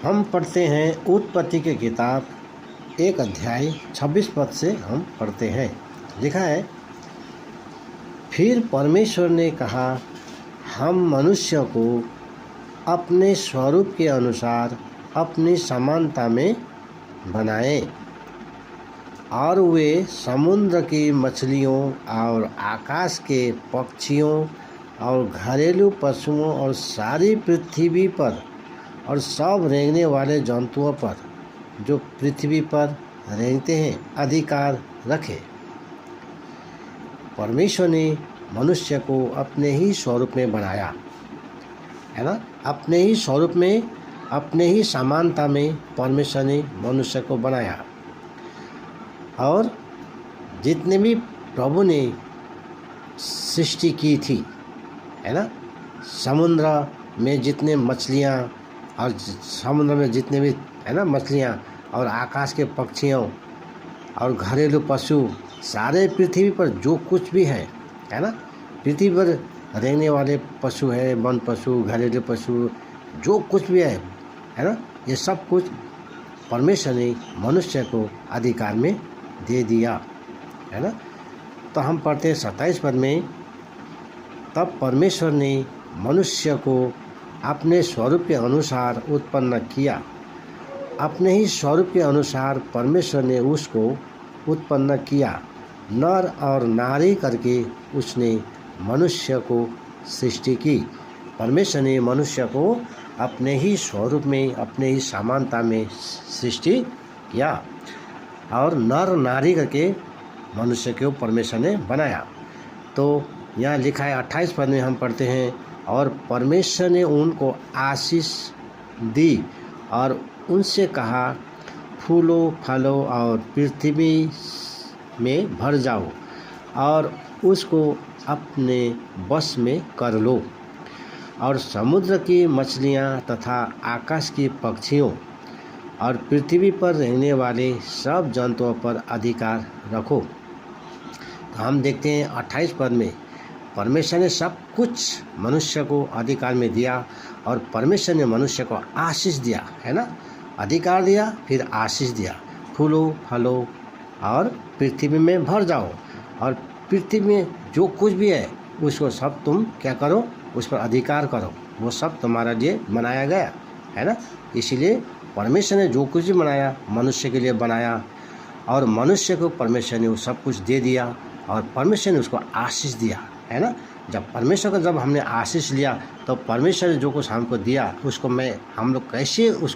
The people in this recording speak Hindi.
हम पढ़ते हैं उत्पत्ति की किताब 1 अध्याय 26 पद से हम पढ़ते हैं। लिखा है, फिर परमेश्वर ने कहा, हम मनुष्य को अपने स्वरूप के अनुसार अपनी समानता में बनाएं और वे समुद्र की मछलियों और आकाश के पक्षियों और घरेलू पशुओं और सारी पृथ्वी पर और सब रेंगने वाले जंतुओं पर जो पृथ्वी पर रेंगते हैं अधिकार रखें। परमेश्वर ने मनुष्य को अपने ही स्वरूप में बनाया, है ना। अपने ही स्वरूप में, अपने ही समानता में परमेश्वर ने मनुष्य को बनाया। और जितने भी प्रभु ने सृष्टि की थी, है ना, समुद्र में जितने मछलियाँ और समुद्र में जितने भी, है ना, मछलियाँ और आकाश के पक्षियों और घरेलू पशु, सारे पृथ्वी पर जो कुछ भी है ना, पृथ्वी पर रहने वाले पशु है, वन पशु, घरेलू पशु, जो कुछ भी है ना, ये सब कुछ परमेश्वर ने मनुष्य को अधिकार में दे दिया, है ना। तो हम पढ़ते हैं 27 पद में, तब परमेश्वर ने मनुष्य को अपने स्वरूप के अनुसार उत्पन्न किया। अपने ही स्वरूप के अनुसार परमेश्वर ने उसको उत्पन्न किया, नर और नारी करके उसने मनुष्य को सृष्टि की। परमेश्वर ने मनुष्य को अपने ही स्वरूप में, अपने ही समानता में सृष्टि किया और नर नारी करके मनुष्य को परमेश्वर ने बनाया। तो यहाँ लिखा है 28 पद में हम पढ़ते हैं, और परमेश्वर ने उनको आशीष दी और उनसे कहा, फूलो फलो और पृथ्वी में भर जाओ और उसको अपने बस में कर लो और समुद्र की मछलियाँ तथा आकाश की पक्षियों और पृथ्वी पर रहने वाले सब जंतुओं पर अधिकार रखो। तो हम देखते हैं 28 पद में परमेश्वर ने सब कुछ मनुष्य को अधिकार में दिया और परमेश्वर ने मनुष्य को आशीष दिया, है ना, अधिकार दिया, फिर आशीष दिया, फूलो फलो और पृथ्वी में भर जाओ और पृथ्वी में जो कुछ भी है उसको सब तुम क्या करो, उस पर अधिकार करो, वो सब तुम्हारे लिए बनाया गया, है ना। इसीलिए परमेश्वर ने जो कुछ भी बनाया मनुष्य के लिए बनाया और मनुष्य को परमेश्वर ने वो सब कुछ दे दिया और परमेश्वर ने उसको आशीष दिया, है ना। जब परमेश्वर का हमने आशीष लिया तो परमेश्वर ने जो कुछ हमको दिया उसको हम लोग कैसे